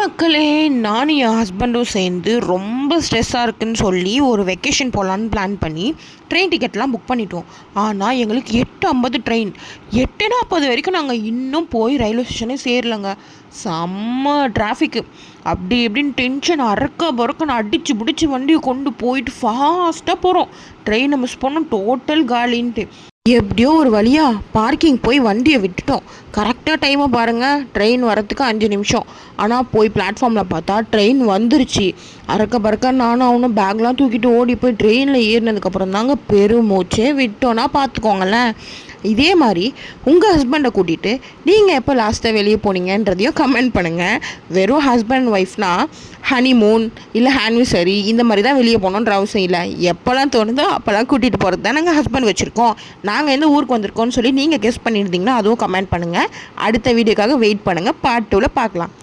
மக்களே, நானும் என் ஹஸ்பண்டும் சேர்ந்து ரொம்ப ஸ்ட்ரெஸ்ஸாக இருக்குன்னு சொல்லி ஒரு வெக்கேஷன் போகலான்னு பிளான் பண்ணி ட்ரெயின் டிக்கெட்லாம் புக் பண்ணிட்டோம். ஆனால் எங்களுக்கு 8:50 ட்ரெயின். 8:40 வரைக்கும் நாங்கள் இன்னும் போய் ரயில்வே ஸ்டேஷனே சேரலைங்க. செம்ம டிராஃபிக்கு. அப்படி இப்படின்னு டென்ஷன் அறக்க பறக்கன்னு அடித்து பிடிச்சி வண்டியை கொண்டு போயிட்டு ஃபாஸ்ட்டாக போகிறோம். ட்ரெயினை மிஸ் பண்ணோம், டோட்டல் காலின்ட்டு. எப்படியோ ஒரு வழியாக பார்க்கிங் போய் வண்டியை விட்டுட்டோம். கரெக்டாக டைமை பாருங்கள், ட்ரெயின் வரத்துக்கு 5 நிமிஷம். ஆனால் போய் பிளாட்ஃபார்மில் பார்த்தா ட்ரெயின் வந்துருச்சு. அறக்க பறக்க நானும் அவனும் பேக்லாம் தூக்கிட்டு ஓடி போய் ட்ரெயினில் ஏறினதுக்கப்புறம் தாங்க பெருமூச்சே விட்டோன்னா பார்த்துக்கோங்களேன். இதே மாதிரி உங்கள் ஹஸ்பண்டை கூட்டிகிட்டு நீங்கள் எப்போ லாஸ்ட்டாக வெளியே போனீங்கன்றதையும் கமெண்ட் பண்ணுங்கள். வெறும் ஹஸ்பண்ட் ஒய்ஃப்னால் ஹனிமூன் இல்லை ஆனிவர்சரி இந்த மாதிரி தான் வெளியே போகணுன்ற அவசியம் இல்லை. எப்போல்லாம் தோணுதோ அப்போல்லாம் கூட்டிகிட்டு போகிறது தான் நாங்கள் ஹஸ்பண்ட் வச்சுருக்கோம். நாங்கள் எந்த ஊருக்கு வந்திருக்கோம்னு சொல்லி நீங்கள் கெஸ் பண்ணியிருந்தீங்கன்னா அதுவும் கமெண்ட் பண்ணுங்கள். அடுத்த வீடியோக்காக வெயிட் பண்ணுங்கள். பார்ட் 2ல் பார்க்கலாம்.